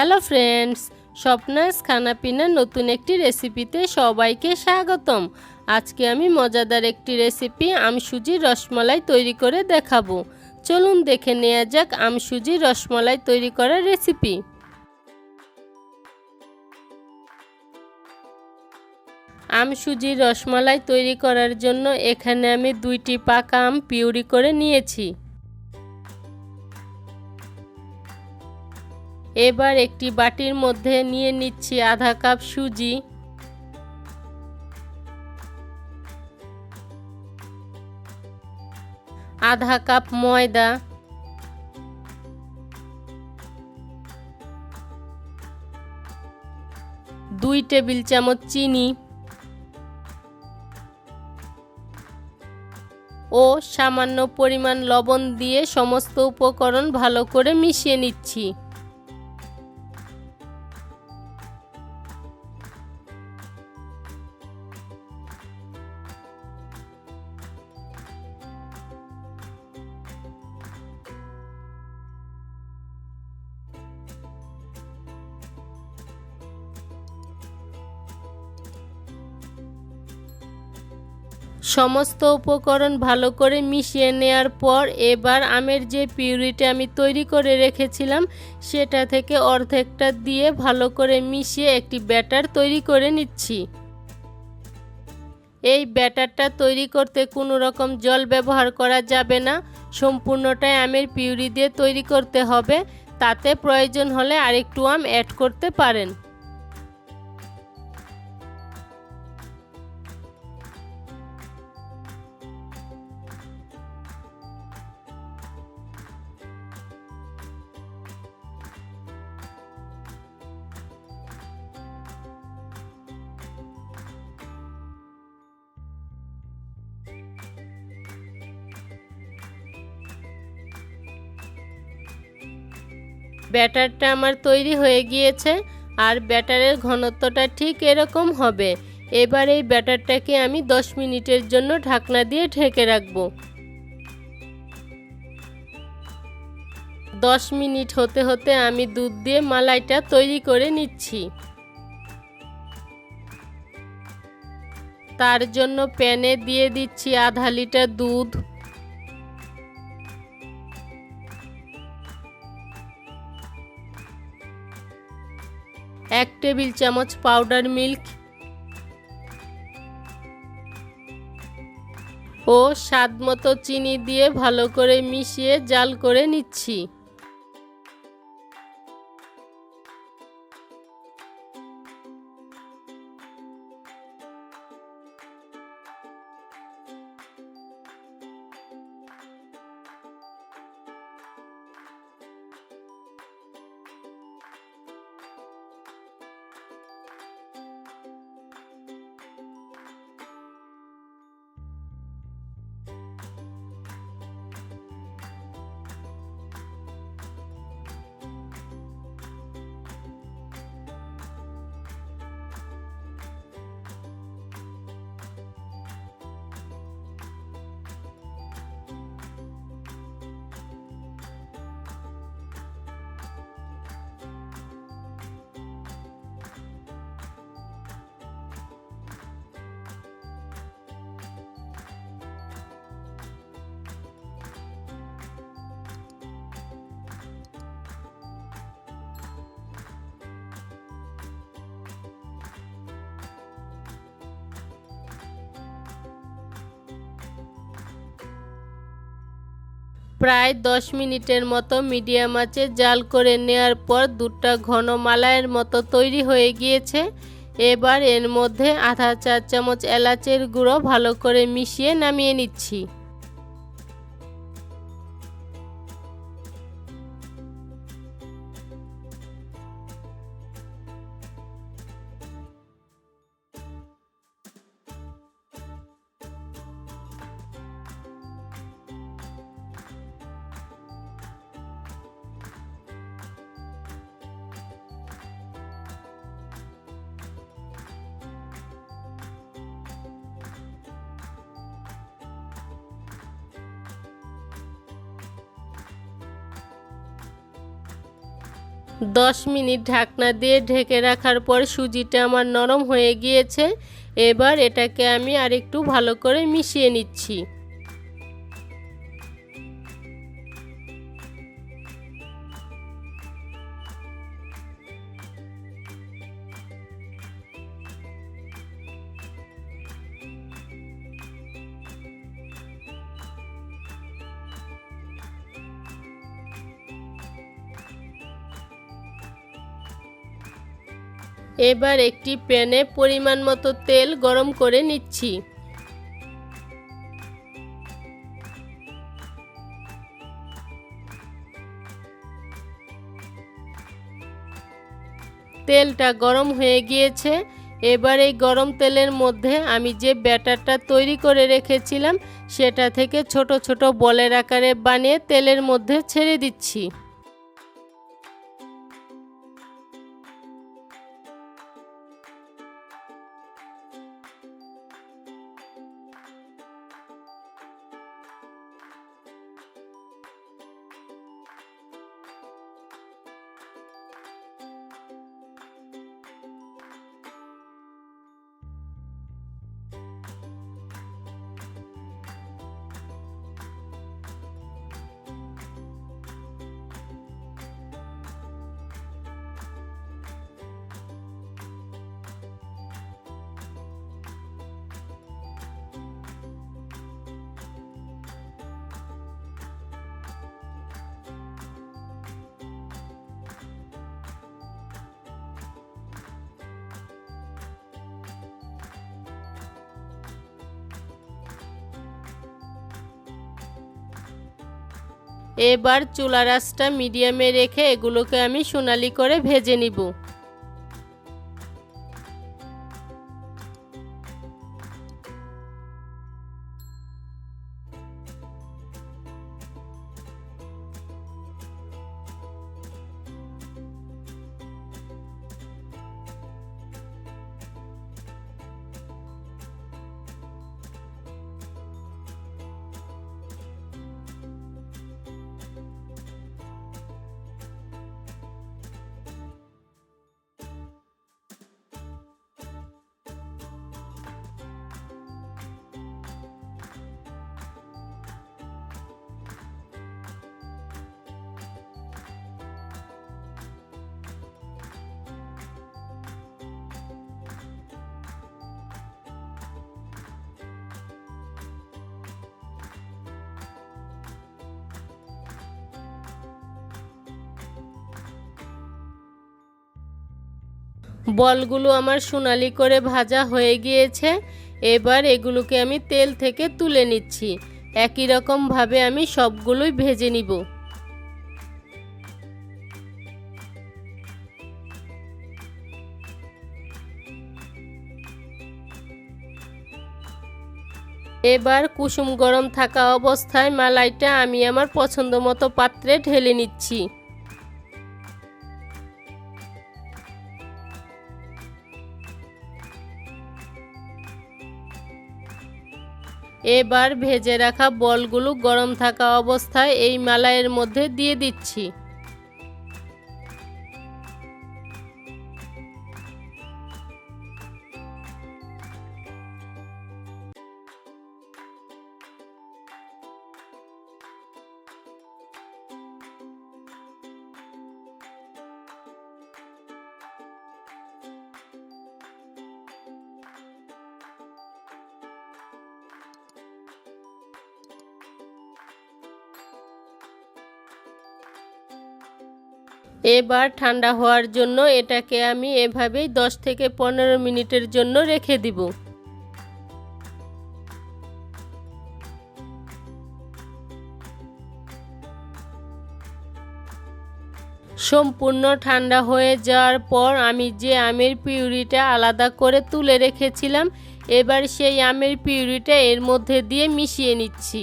Hello friends, স্বপ্নাস খানাপিনার নতুন একটি রেসিপিতে সবাইকে স্বাগতম। আজকে আমি মজাদার একটি রেসিপি আমসুজির রসমালাই তৈরি করে দেখাবো। চলুন দেখে নেওয়া যাক আমসুজির রসমালাই তৈরি করার রেসিপি। আমসুজির রসমালাই তৈরি করার জন্য এখানে আমি 2টি পাকা আম পিউরি করে নিয়েছি। এবার একটি বাটির মধ্যে নিয়ে নিচ্ছি আধা কাপ সুজি, আধা কাপ ময়দা, 2 টেবিল চামচ চিনি ও সামান্য পরিমাণ লবণ দিয়ে সমস্ত উপকরণ ভালো করে মিশিয়ে নিচ্ছি। সমস্ত উপকরণ ভালো করে মিশিয়ে নেওয়ার পর এবার আমের যে পিউরিটা আমি তৈরি করে রেখেছিলাম সেটা থেকে অর্ধেকটা দিয়ে ভালো করে মিশিয়ে একটি ব্যাটার তৈরি করে নিচ্ছি। এই ব্যাটারটা তৈরি করতে কোনো রকম জল ব্যবহার করা যাবে না, সম্পূর্ণটাই আমের পিউরি দিয়ে তৈরি করতে হবে। তাতে প্রয়োজন হলে আরেকটু আম অ্যাড করতে পারেন। ব্যাটারটা আমার তৈরি হয়ে গিয়েছে, আর ব্যাটারের ঘনত্বটা ঠিক এরকম হবে। এবার এই ব্যাটারটাকে আমি 10 মিনিটের জন্য ঢাকনা দিয়ে ঢেকে রাখব। 10 মিনিট হতে হতে আমি দুধ দিয়ে মালাইটা তৈরি করে নিচ্ছি। তার জন্য প্যানে দিয়ে দিচ্ছি আধা লিটার দুধ, 1 টেবিল চামচ পাউডার মিল্ক ও স্বাদ মতো চিনি দিয়ে ভালো করে মিশিয়ে জাল করে নিচ্ছি। প্রায় 10 মিনিটের মতো মিডিয়াম আঁচে জাল করে নেওয়ার পর দুধটা ঘন মালাইয়ের মতো তৈরি হয়ে গিয়েছে। এবার এর মধ্যে আধা চা চামচ এলাচের গুঁড়ো ভালো করে মিশিয়ে নামিয়ে নিচ্ছি। 10 মিনিট ঢাকনা দিয়ে ঢেকে রাখার পর সুজিটা আমার নরম হয়ে গিয়েছে। এবার এটাকে আমি আরেকটু ভালো করে মিশিয়ে নিচ্ছি। এবার একটি প্যানে পরিমাণ মতো তেল গরম করে নিচ্ছি। তেলটা গরম হয়ে গিয়েছে। এবার এই গরম তেলের মধ্যে আমি যে ব্যাটারটা তৈরি করে রেখেছিলাম সেটা থেকে ছোট ছোট বলের আকারে বানিয়ে তেলের মধ্যে ছেড়ে দিচ্ছি। এবার চুলার আঁচটা মিডিয়ামে রেখে এগুলোকে আমি সোনালি করে ভেজে নিব। বলগুলো আমার সোনালি করে ভাজা হয়ে গিয়েছে। এবার এগুলোকে আমি তেল থেকে তুলে নিচ্ছি। একই রকমভাবে আমি সবগুলোই ভেজে নিব। এবার কুসুম গরম থাকা অবস্থায় মালাইটা আমি আমার পছন্দ মতো পাত্রে ঢেলে নিচ্ছি। এবার ভেজে রাখা বলগুলো গরম থাকা অবস্থায় এই মালাইয়ের মধ্যে দিয়ে দিচ্ছি। এবার ঠান্ডা হওয়ার জন্য এটাকে আমি এভাবেই 10 থেকে 15 মিনিটের জন্য রেখে দিব। সম্পূর্ণ ঠান্ডা হয়ে যাওয়ার পর আমি যে আমের পিউরিটা আলাদা করে তুলে রেখেছিলাম, এবার সেই আমের পিউরিটা এর মধ্যে দিয়ে মিশিয়ে নিচ্ছি।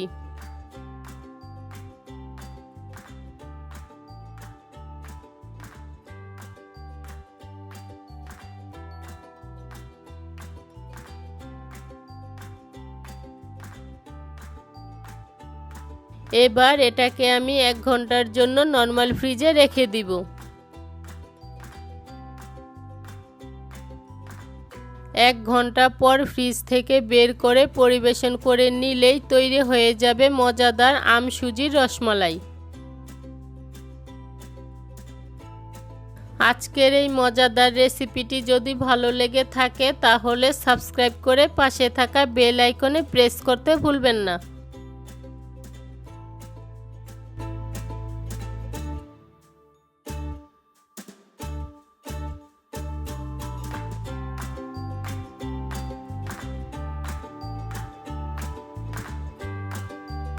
এবার এটাকে আমি 1 ঘন্টার জন্য নর্মাল ফ্রিজে রেখে দিব। 1 ঘন্টা পর ফ্রিজ থেকে বের করে পরিবেশন করে নিলেই তৈরি হয়ে যাবে মজাদার আম সুজির রসমালাই। আজকের এই মজাদার রেসিপিটি যদি ভালো লেগে থাকে তাহলে সাবস্ক্রাইব করে পাশে থাকা বেল আইকনে প্রেস করতে ভুলবেন না।